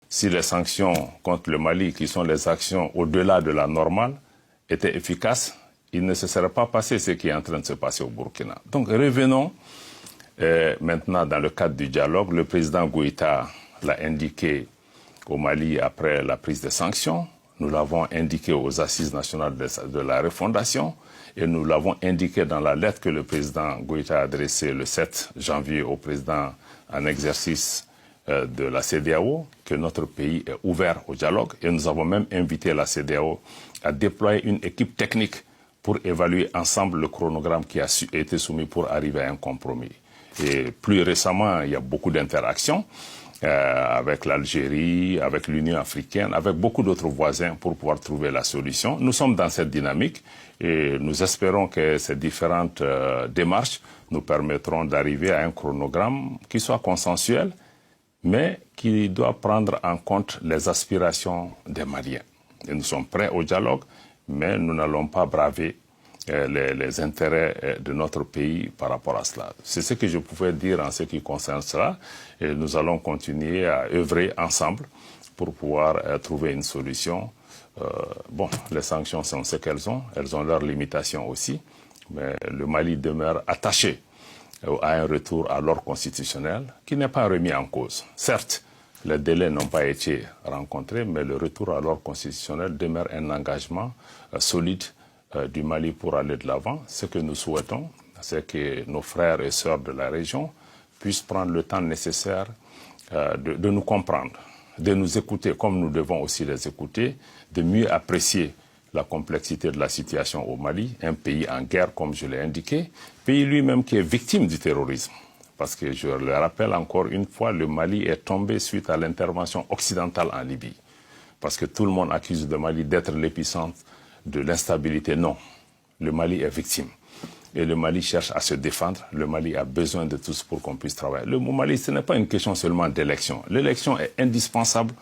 si les sanctions contre le Mali, qui sont les actions au-delà de la normale, étaient efficaces, il ne se serait pas passé ce qui est en train de se passer au Burkina. Donc revenons maintenant dans le cadre du dialogue. Le président Goïta l'a indiqué au Mali après la prise des sanctions. Nous l'avons indiqué aux Assises nationales de la refondation et nous l'avons indiqué dans la lettre que le président Goïta a adressée le 7 janvier au président en exercice de la CEDEAO, que notre pays est ouvert au dialogue. Et nous avons même invité la CEDEAO à déployer une équipe technique pour évaluer ensemble le chronogramme qui a été soumis pour arriver à un compromis. Et plus récemment, il y a beaucoup d'interactions avec l'Algérie, avec l'Union africaine, avec beaucoup d'autres voisins pour pouvoir trouver la solution. Nous sommes dans cette dynamique et nous espérons que ces différentes démarches nous permettront d'arriver à un chronogramme qui soit consensuel, mais qui doit prendre en compte les aspirations des Maliens. Et nous sommes prêts au dialogue, mais nous n'allons pas braver les intérêts de notre pays par rapport à cela. C'est ce que je pouvais dire en ce qui concerne cela. Et nous allons continuer à œuvrer ensemble pour pouvoir trouver une solution. Bon, les sanctions sont ce qu'elles ont leurs limitations aussi, mais le Mali demeure attaché à un retour à l'ordre constitutionnel qui n'est pas remis en cause. Certes, les délais n'ont pas été rencontrés, mais le retour à l'ordre constitutionnel demeure un engagement solide du Mali pour aller de l'avant. Ce que nous souhaitons, c'est que nos frères et sœurs de la région puissent prendre le temps nécessaire de nous comprendre, de nous écouter comme nous devons aussi les écouter, de mieux apprécier la complexité de la situation au Mali, un pays en guerre comme je l'ai indiqué, pays lui-même qui est victime du terrorisme. Parce que je le rappelle encore une fois, le Mali est tombé suite à l'intervention occidentale en Libye. Parce que tout le monde accuse le Mali d'être l'épicentre de l'instabilité. Non, le Mali est victime. Et le Mali cherche à se défendre. Le Mali a besoin de tous pour qu'on puisse travailler. Le Mali, ce n'est pas une question seulement d'élection. L'élection est indispensable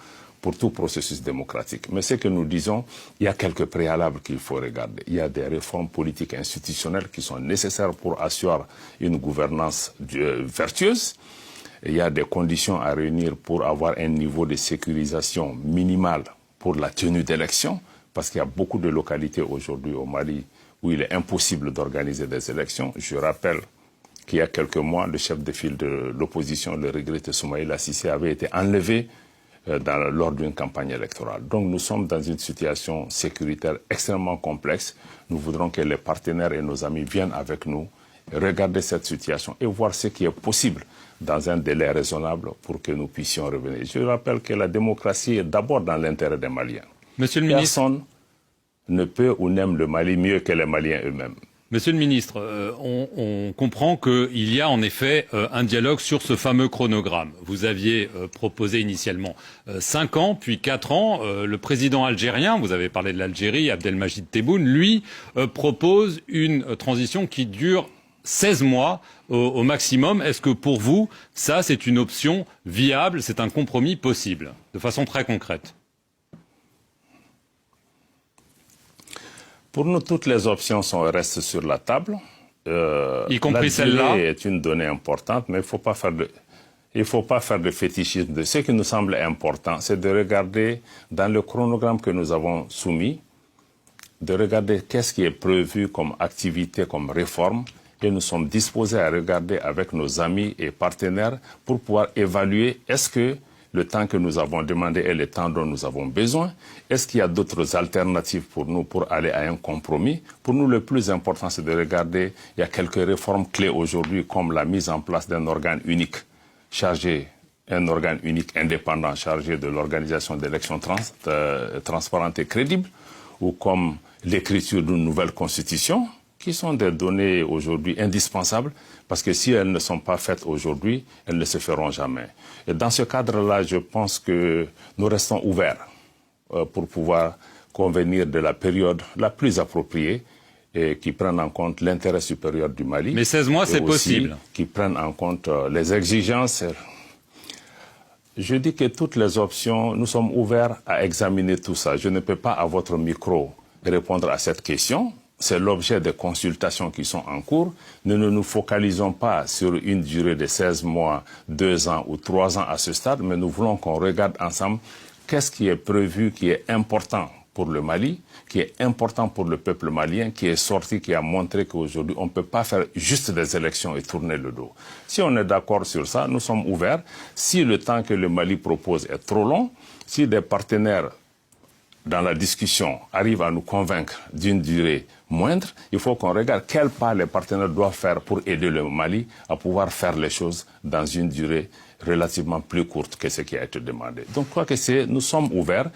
pour tout processus démocratique. Mais ce que nous disons, il y a quelques préalables qu'il faut regarder. Il y a des réformes politiques et institutionnelles qui sont nécessaires pour assurer une gouvernance vertueuse. Il y a des conditions à réunir pour avoir un niveau de sécurisation minimal pour la tenue d'élections. Parce qu'il y a beaucoup de localités aujourd'hui au Mali où il est impossible d'organiser des élections. Je rappelle qu'il y a quelques mois, le chef de file de l'opposition, le regretté Soumaïla Cissé, avait été enlevé lors d'une campagne électorale. Donc nous sommes dans une situation sécuritaire extrêmement complexe. Nous voudrons que les partenaires et nos amis viennent avec nous, regarder cette situation et voir ce qui est possible dans un délai raisonnable pour que nous puissions revenir. Je rappelle que la démocratie est d'abord dans l'intérêt des Maliens. Monsieur le ministre, personne ne peut ou n'aime le Mali mieux que les Maliens eux-mêmes. Monsieur le ministre, on comprend qu'il y a en effet un dialogue sur ce fameux chronogramme. Vous aviez proposé initialement 5 ans, puis 4 ans. Le président algérien, vous avez parlé de l'Algérie, Abdelmajid Tebboune, lui propose une transition qui dure 16 mois au maximum. Est-ce que pour vous, ça c'est une option viable, c'est un compromis possible, de façon très concrète ? Pour nous, toutes les options restent sur la table. Y compris celle-là. Est une donnée importante, mais il ne faut pas faire de fétichisme. Ce qui nous semble important, c'est de regarder dans le chronogramme que nous avons soumis, de regarder qu'est-ce qui est prévu comme activité, comme réforme, et nous sommes disposés à regarder avec nos amis et partenaires pour pouvoir évaluer est-ce que le temps que nous avons demandé est le temps dont nous avons besoin. Est-ce qu'il y a d'autres alternatives pour nous pour aller à un compromis? Pour nous, le plus important, c'est de regarder, il y a quelques réformes clés aujourd'hui, comme la mise en place d'un organe unique un organe unique indépendant chargé de l'organisation d'élections transparentes et crédibles, ou comme l'écriture d'une nouvelle constitution, qui sont des données aujourd'hui indispensables, parce que si elles ne sont pas faites aujourd'hui, elles ne se feront jamais. Et dans ce cadre-là, je pense que nous restons ouverts pour pouvoir convenir de la période la plus appropriée et qui prenne en compte l'intérêt supérieur du Mali. Mais 16 mois, c'est possible. Qui prenne en compte les exigences. Je dis que toutes les options, nous sommes ouverts à examiner tout ça. Je ne peux pas, à votre micro, répondre à cette question. c'est l'objet des consultations qui sont en cours. Nous ne nous focalisons pas sur une durée de 16 mois, 2 ans ou 3 ans à ce stade, mais nous voulons qu'on regarde ensemble qu'est-ce qui est prévu, qui est important pour le Mali, qui est important pour le peuple malien, qui est sorti, qui a montré qu'aujourd'hui, on ne peut pas faire juste des élections et tourner le dos. Si on est d'accord sur ça, nous sommes ouverts. Si le temps que le Mali propose est trop long, si des partenaires dans la discussion arrivent à nous convaincre d'une durée moindre, il faut qu'on regarde quels pas les partenaires doivent faire pour aider le Mali à pouvoir faire les choses dans une durée relativement plus courte que ce qui a été demandé. Donc, je crois que nous sommes ouverts.